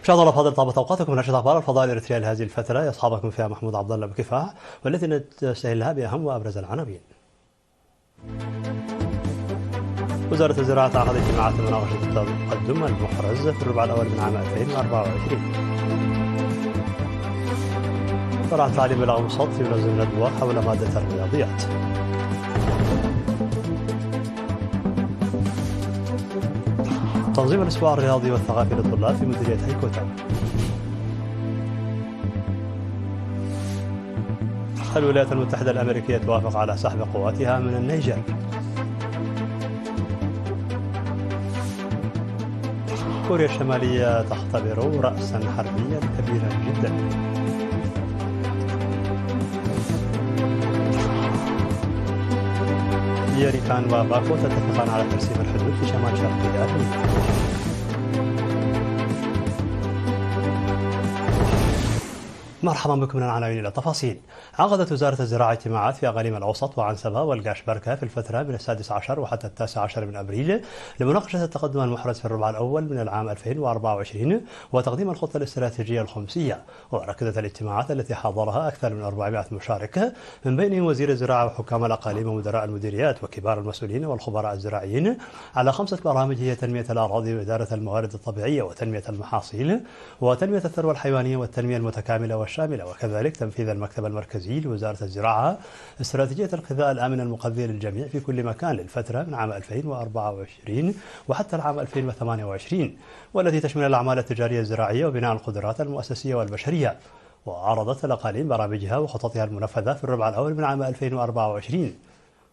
مشاهدينا الأفاضل، طابت أوقاتكم من نشرة أخبار الفضاء الإريترية لهذه الفترة، يصحبكم فيها محمود عبد الله بكفاح، والتي نستهلها بأهم وأبرز العناوين. وزارة الزراعة عقدت اجتماعات لمناقشة التقدم المحرز في الربع الأول من عام 2024. شرع التعليم الأوسط ينظم ندوة حول مادة الرياضيات. تنظيم الأسبوع الرياضي والثقافي للطلاب في مديرية هيكوتا. الولايات المتحدة الأمريكية توافق على سحب قواتها من النيجر. كوريا الشمالية تختبر رأسا حربيا كبيرا جدا. يريكان وباكو تتفقان على ترسيم الحدود في شمال شرقي آسيا. مرحبا بكم من العناوين إلى التفاصيل. عقدت وزارة الزراعة اجتماعات في أقاليم الأوسط وعنسبة والقاش بركة في الفترة من 16 وحتى 19 من أبريل لمناقشة التقدم المحرز في الربع الأول من العام 2024 وتقديم الخطة الاستراتيجية الخمسية. وركزت الاجتماعات التي حضرها أكثر من 400 مشارك من بينهم وزير الزراعة وحكام الأقاليم ومدراء المديريات وكبار المسؤولين والخبراء الزراعيين على 5 برامج هي تنمية الأراضي وإدارة الموارد الطبيعية وتنمية المحاصيل وتنمية الثروة الحيوانية والتنمية المتكاملة والشاملة، وكذلك تنفيذ المكتب المركزي لوزارة الزراعة استراتيجية الغذاء الآمن المغذي للجميع في كل مكان للفترة من عام 2024 وحتى العام 2028، والتي تشمل الأعمال التجارية الزراعية وبناء القدرات المؤسسية والبشرية. وعرضت الأقاليم برامجها وخططها المنفذة في الربع الأول من عام 2024.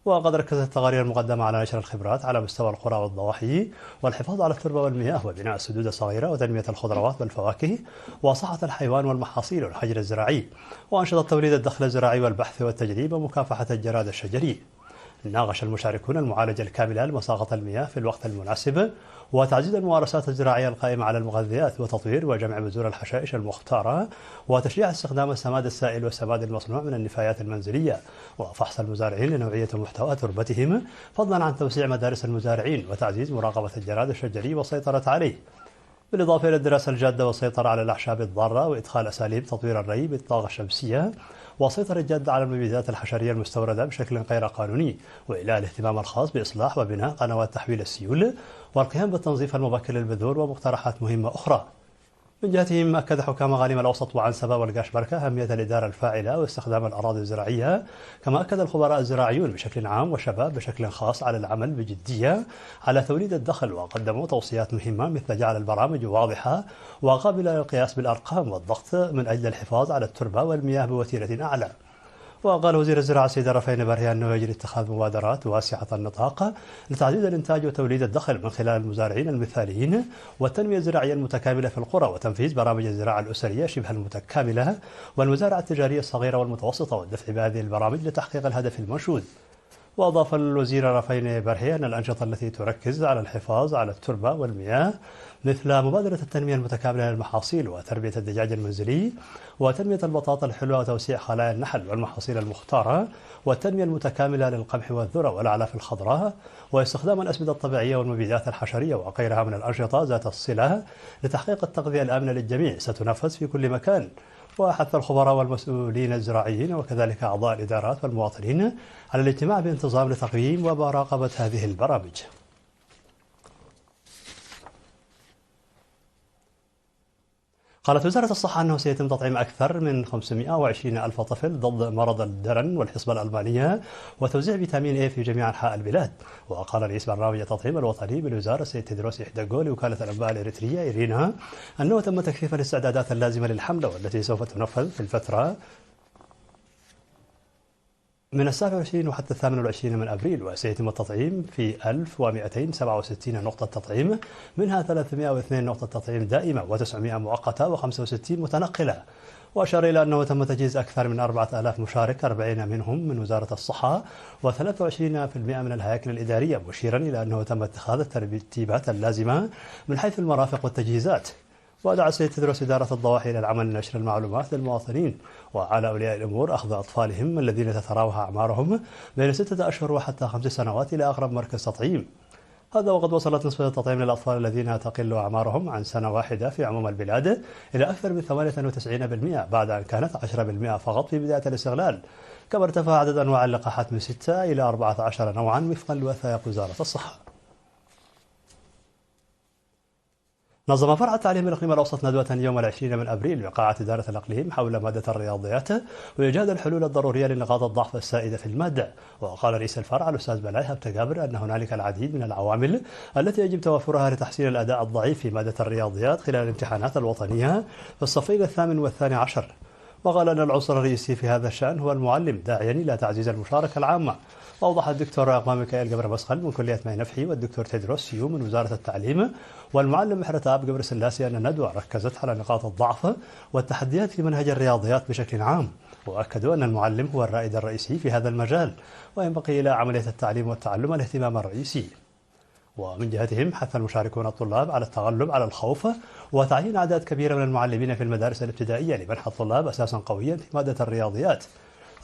وقد ركزت التقارير المقدمة على نشر الخبرات على مستوى القرى والضواحي والحفاظ على التربة والمياه وبناء السدود الصغيرة وتنمية الخضروات والفواكه وصحة الحيوان والمحاصيل والحجر الزراعي، وأنشطت توليد الدخل الزراعي والبحث والتجريب ومكافحة الجراد الشجري. ناقش المشاركون المعالجة الكاملة لمصاغة المياه في الوقت المناسب وتعزيز الممارسات الزراعية القائمة على المغذيات وتطوير وجمع بذور الحشائش المختارة وتشجيع استخدام السماد السائل والسماد المصنوع من النفايات المنزلية وفحص المزارعين لنوعية محتوى تربتهم، فضلا عن توسيع مدارس المزارعين وتعزيز مراقبة الجراد الشجري والسيطرة عليه، بالإضافة إلى الدراسة الجادة والسيطرة على الأعشاب الضارة وإدخال أساليب تطوير الري بالطاقة الشمسية والسيطرة الجادة على المبيدات الحشرية المستوردة بشكل غير قانوني، وإلى الاهتمام الخاص بإصلاح وبناء قنوات تحويل السيول والقيام بالتنظيف المبكر للبذور ومقترحات مهمة أخرى. من جهتهم أكد حكام أقاليم الأوسط وعنسبة والقاش بركة أهمية الإدارة الفاعلة واستخدام الأراضي الزراعية، كما أكد الخبراء الزراعيون بشكل عام والشباب بشكل خاص على العمل بجدية على توليد الدخل، وقدموا توصيات مهمة مثل جعل البرامج واضحة وقابلة للقياس بالأرقام والضغط من أجل الحفاظ على التربة والمياه بوتيرة أعلى. وقال وزير الزراعة السيد رفين برهي أنه يجري اتخاذ مبادرات واسعة النطاق لتعزيز الإنتاج وتوليد الدخل من خلال المزارعين المثاليين والتنمية الزراعية المتكاملة في القرى وتنفيذ برامج الزراعة الأسرية شبه المتكاملة والمزارعة التجارية الصغيرة والمتوسطة والدفع بهذه البرامج لتحقيق الهدف المنشود. وأضاف الوزير رفين برهي أن الأنشطة التي تركز على الحفاظ على التربة والمياه مثل مبادرة التنمية المتكاملة للمحاصيل وتربية الدجاج المنزلي وتنمية البطاطا الحلوة وتوسيع خلايا النحل والمحاصيل المختارة والتنمية المتكاملة للقمح والذرة والأعلاف الخضراء واستخدام الأسمدة الطبيعية والمبيدات الحشرية وغيرها من الأنشطة ذات الصلة لتحقيق التغذية الآمنة للجميع ستنفذ في كل مكان. وحث الخبراء والمسؤولين الزراعيين وكذلك أعضاء الإدارات والمواطنين على الاجتماع بانتظام لتقييم ومراقبة هذه البرامج. قالت وزارة الصحة أنه سيتم تطعيم أكثر من 520 ألف طفل ضد مرض الدرن والحصبة الألمانية وتوزيع فيتامين A في جميع أنحاء البلاد. وقال رئيس برنامج التطعيم الوطني بالوزارة السيد تيدروس إحداغو لوكالة الأنباء الإريترية إيرينا أنه تم تكثيف الاستعدادات اللازمة للحملة والتي سوف تنفذ في الفترة من 27 وحتى 28 من أبريل، وسيتم التطعيم في 1267 نقطة تطعيم، منها 302 نقطة تطعيم دائمة و900 مؤقتة و65 متنقلة. وأشار إلى أنه تم تجهيز أكثر من 4000 مشارك، 40 منهم من وزارة الصحة و23% من الهياكل الإدارية، مشيرا إلى أنه تم اتخاذ الترتيبات اللازمة من حيث المرافق والتجهيزات. ودعا السيد تدرس إدارة الضواحي إلى العمل لنشر المعلومات للمواطنين وعلى أولياء الأمور أخذ أطفالهم الذين تتراوح أعمارهم بين 6 أشهر وحتى 5 سنوات إلى أقرب مركز تطعيم. هذا وقد وصلت نسبة التطعيم للأطفال الذين تقل أعمارهم عن سنة واحدة في عموم البلاد إلى أكثر من 98% بعد أن كانت 10% فقط في بداية الاستغلال. كما ارتفع عدد أنواع اللقاحات من 6 إلى 14 نوعا وفقا لوثائق وزارة الصحة. نظم فرع التعليم الإقليمي الأوسط ندوة يوم 20 من أبريل بقاعة إدارة الإقليم حول مادة الرياضيات وإيجاد الحلول الضرورية لنقاط الضعف السائدة في المادة. وقال رئيس الفرع الأستاذ بلاي هبتجابر أن هنالك العديد من العوامل التي يجب توفرها لتحسين الأداء الضعيف في مادة الرياضيات خلال الامتحانات الوطنية في الصفين الثامن والثاني عشر. وقال أن العنصر الرئيسي في هذا الشأن هو المعلم، داعيا إلى تعزيز المشاركة العامة. وأوضح الدكتور أقمام ميكائيل جبر مسخل من كلية ماي نفحي والدكتور تيدروس سيو من وزارة التعليم والمعلم محرتاب جبر سلاسي أن الندوة ركزت على نقاط الضعف والتحديات في منهج الرياضيات بشكل عام، وأكدوا أن المعلم هو الرائد الرئيسي في هذا المجال وينبغي إلى عملية التعليم والتعلم الاهتمام الرئيسي. ومن جهتهم حث المشاركون الطلاب على التغلب على الخوف وتعيين أعداد كبيرة من المعلمين في المدارس الابتدائية لمنح الطلاب أساسا قويا في مادة الرياضيات.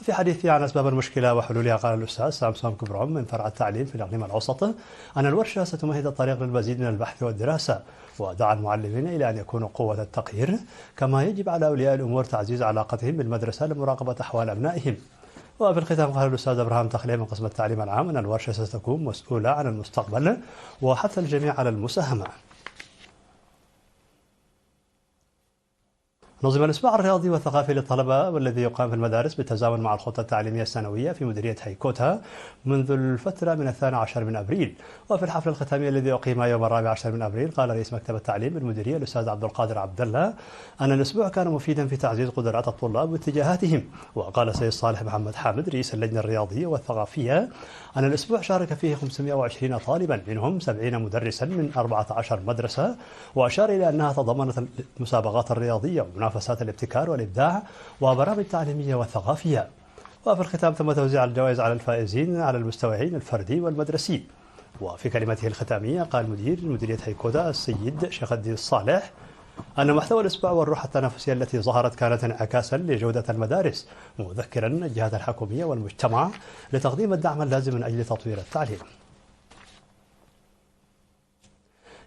وفي حديثه عن أسباب المشكلة وحلولها قال الأستاذ سامسون كبرعم من فرع التعليم في الإقليم الأوسط أن الورشة ستمهد الطريق للمزيد من البحث والدراسة، ودعا المعلمين إلى أن يكونوا قوة التقهير، كما يجب على أولياء الأمور تعزيز علاقتهم بالمدرسة لمراقبة أحوال أبنائهم. وفي الختام قال الأستاذ إبراهيم تخليه من قسم التعليم العام أن الورشة ستكون مسؤولة عن المستقبل وحث الجميع على المساهمة. نظم الأسبوع الرياضي والثقافي للطلبة والذي يقام في المدارس بالتزامن مع الخطة التعليمية السنوية في مديرية هيكوتا منذ الفترة من 12 من أبريل. وفي الحفل الختامي الذي أقيم يوم 14 من أبريل قال رئيس مكتب التعليم بالمديرية الأستاذ عبد القادر عبد الله أن الأسبوع كان مفيدا في تعزيز قدرات الطلاب واتجاهاتهم. وقال سيد صالح محمد حامد رئيس اللجنة الرياضية والثقافية أن الأسبوع شارك فيه 520 طالبا منهم 70 مدرسا من 14 مدرسة، وأشار إلى أنها تضمنت المسابقات الرياضية ومنافسات الابتكار والإبداع وبرامج تعليمية وثقافية. وفي الختام تم توزيع الجوائز على الفائزين على المستويين الفردي والمدرسي. وفي كلمته الختامية قال مدير مديرية هيكوتا السيد شيخ الدين الصالح أن محتوى الأسبوع والروح التنافسية التي ظهرت كانت انعكاسا لجودة المدارس، مذكرا الجهات الحكومية والمجتمع لتقديم الدعم اللازم من أجل تطوير التعليم.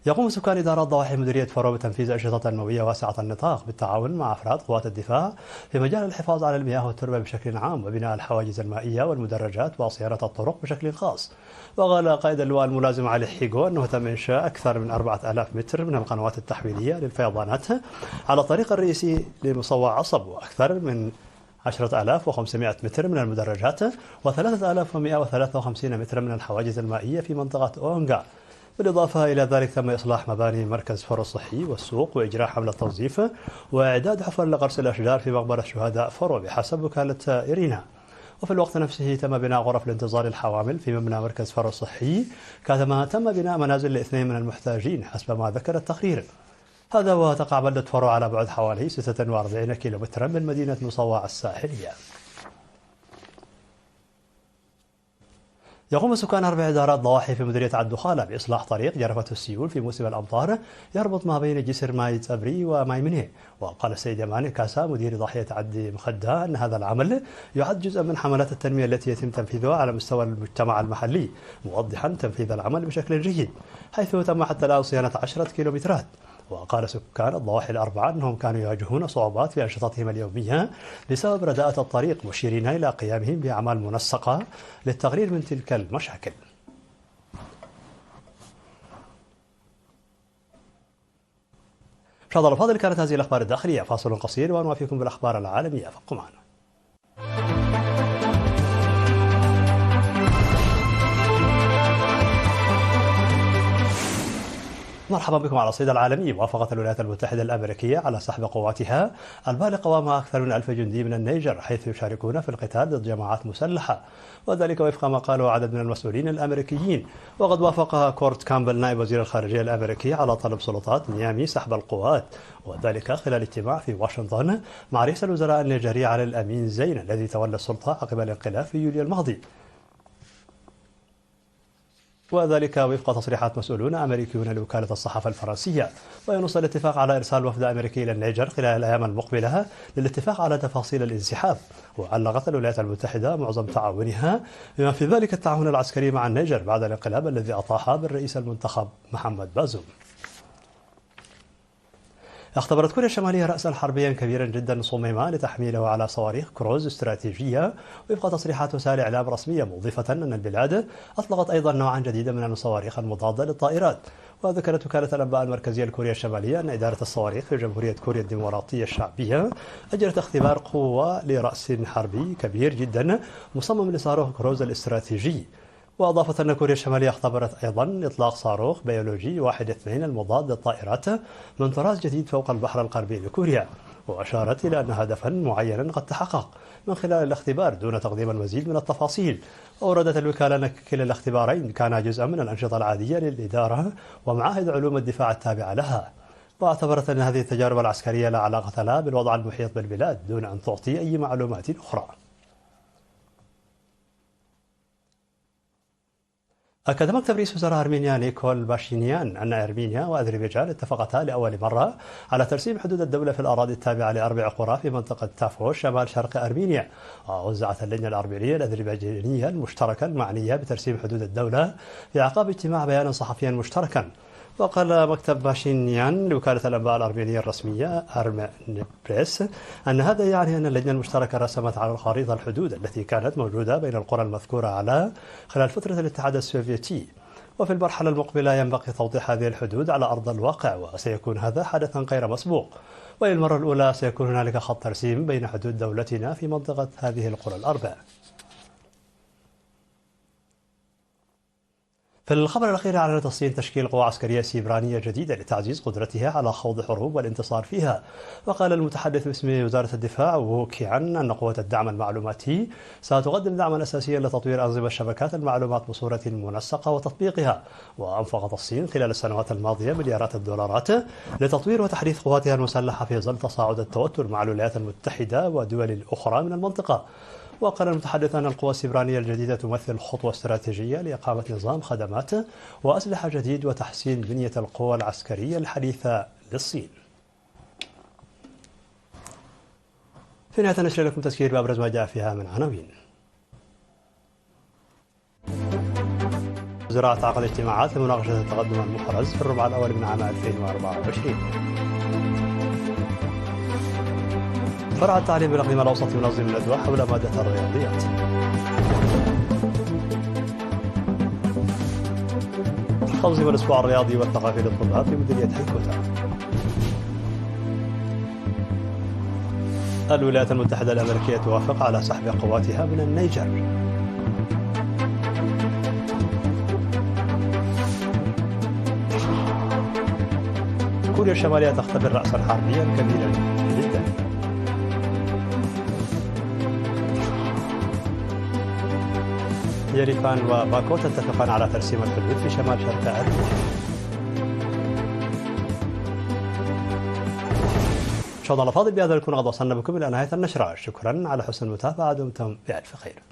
يقوم سكان إدارة ضواحي مديرية فرو بتنفيذ أنشطة تنموية واسعة النطاق بالتعاون مع أفراد قوات الدفاع في مجال الحفاظ على المياه والتربة بشكل عام وبناء الحواجز المائية والمدرجات وصيانة الطرق بشكل خاص. وقال قائد اللواء الملازم علي حيغو أنه تم إنشاء أكثر من 4000 متر من القنوات التحويلية للفيضانات على الطريق الرئيسي لمصوع عصب، وأكثر من 10,500 متر من المدرجات و3,153 متر من الحواجز المائية في منطقة أونغا. بالإضافة إلى ذلك تم إصلاح مباني مركز فرو الصحي والسوق وإجراء حملة توظيف وإعداد حفر لغرس الأشجار في مقبرة شهداء فرو بحسب وكالة إيرينا. وفي الوقت نفسه تم بناء غرف لانتظار الحوامل في مبنى مركز فرو الصحي، كما تم بناء منازل لاثنين من المحتاجين حسب ما ذكر التقرير. هذا وتقع بلدة فرو على بعد حوالي 46 كيلومترا من مدينة مصوع الساحلية. يقوم سكان 4 إدارات ضواحي في مديرية عدو خالة بإصلاح طريق جرفة السيول في موسم الأمطار يربط ما بين جسر ماي أبري وماي منيه. وقال السيد يماني كاسا مدير ضاحية عدي مخدة أن هذا العمل يعد جزءا من حملات التنمية التي يتم تنفيذها على مستوى المجتمع المحلي، موضحا تنفيذ العمل بشكل جيد حيث تم حتى الآن صيانة 10 كيلومترات. وقال سكان الضواحي الأربعة أنهم كانوا يواجهون صعوبات في أنشطتهم اليومية بسبب رداءة الطريق، مشيرين إلى قيامهم بأعمال منسقة للتغرير من تلك المشاكل. مشاهدينا الأفاضل، كانت هذه الأخبار الداخلية. فاصل قصير ونوافيكم بالأخبار العالمية، فابقوا معنا. مرحبا بكم على الصعيد العالمي. وافقت الولايات المتحدة الأمريكية على سحب قواتها البالغة وما أكثر من 1000 جندي من النيجر، حيث يشاركون في القتال ضد جماعات مسلحة، وذلك وفق ما قاله عدد من المسؤولين الأمريكيين. وقد وافق كورت كامبل نائب وزير الخارجية الأمريكي على طلب سلطات ميامي سحب القوات، وذلك خلال اجتماع في واشنطن مع رئيس الوزراء النيجري علي الأمين زين الذي تولى السلطة عقب الانقلاب في يوليو الماضي. وذلك وفق تصريحات مسؤولون أمريكيون لوكالة الصحافة الفرنسية. وينص الاتفاق على إرسال وفد أمريكي إلى النيجر خلال الأيام المقبلة للاتفاق على تفاصيل الانسحاب. وعلقت الولايات المتحدة معظم تعاونها بما في ذلك التعاون العسكري مع النيجر بعد الانقلاب الذي أطاح بالرئيس المنتخب محمد بازوم. اختبرت كوريا الشمالية رأسا حربيا كبيرا جدا صمم لتحميله على صواريخ كروز استراتيجية وفق تصريحات وسائل إعلام رسمية، مضيفة أن البلاد أطلقت أيضا نوعا جديدا من الصواريخ المضادة للطائرات. وذكرت وكالة الأنباء المركزية لكوريا الشمالية أن إدارة الصواريخ في جمهورية كوريا الديمقراطية الشعبية أجرت اختبار قوة لرأس حربي كبير جدا مصمم لصاروخ كروز الاستراتيجي. وأضافت أن كوريا الشمالية اختبرت أيضا إطلاق صاروخ بيولوجي 1-2 المضاد للطائرات من طراز جديد فوق البحر الغربي لكوريا. وأشارت إلى أن هدفا معينا قد تحقق من خلال الاختبار دون تقديم المزيد من التفاصيل. وأوردت الوكالة أن كلا الاختبارين كانا جزءا من الأنشطة العادية للإدارة ومعاهد علوم الدفاع التابعة لها. واعتبرت أن هذه التجارب العسكرية لا علاقة لها بالوضع المحيط بالبلاد دون أن تعطي أي معلومات أخرى. أكد مكتب رئيس وزراء أرمينيا نيكول باشينيان أن أرمينيا وأذربيجان اتفقتا لأول مرة على ترسيم حدود الدولة في الأراضي التابعة ل4 قرى في منطقة تافوش شمال شرق أرمينيا. ووزعت اللجنة الأرمينية الأذربيجانية المشتركة المعنية بترسيم حدود الدولة في أعقاب اجتماع بيان صحفي مشتركا. وقال مكتب باشينيان لوكالة الأنباء الأرمينية الرسمية أرمن بريس أن هذا يعني أن اللجنة المشتركة رسمت على الخريطة الحدود التي كانت موجودة بين القرى المذكورة خلال فترة الاتحاد السوفيتي. وفي المرحلة المقبلة ينبغي توضيح هذه الحدود على أرض الواقع، وسيكون هذا حدثا غير مسبوق. وللمرة الأولى سيكون هنالك خط ترسيم بين حدود دولتنا في منطقة هذه القرى الأربع. في الخبر الأخير، أعلنت الصين تشكيل قوى عسكرية سيبرانية جديدة لتعزيز قدرتها على خوض حروب والانتصار فيها. وقال المتحدث باسم وزارة الدفاع وو كيان أن قوة الدعم المعلوماتي ستقدم دعما أساسيا لتطوير أنظمة شبكات المعلومات بصورة منسقة وتطبيقها. وأنفقت الصين خلال السنوات الماضية مليارات الدولارات لتطوير وتحديث قواتها المسلحة في ظل تصاعد التوتر مع الولايات المتحدة ودول أخرى من المنطقة. وقال المتحدث أن القوى السيبرانية الجديدة تمثل خطوة استراتيجية لإقامة نظام خدمات وأسلحة جديد وتحسين بنية القوى العسكرية الحديثة للصين. في نهاية نشر لكم تذكير بأبرز ما جاء فيها من عناوين. وزراء تعقد اجتماعات لمناقشة التقدم المحرز في الربع الأول من عام 2024. فرع التعليم بالإقليم الأوسط ينظم الندوة حول مادة الرياضيات. تنظيم الأسبوع الرياضي والثقافي للطلاب في مديرية هيكوتا. الولايات المتحدة الأمريكية توافق على سحب قواتها من النيجر. كوريا الشمالية تختبر رأسا حربيا كبيرا جدا. يريفان وباكو تتفقان على ترسيم الحدود في شمال شرق أرمينيا. مشاهدينا الأفاضل، بهذا نكون قد وصلنا بكم إلى نهاية النشرة. شكرا على حسن المتابعة، دمتم بألف خير.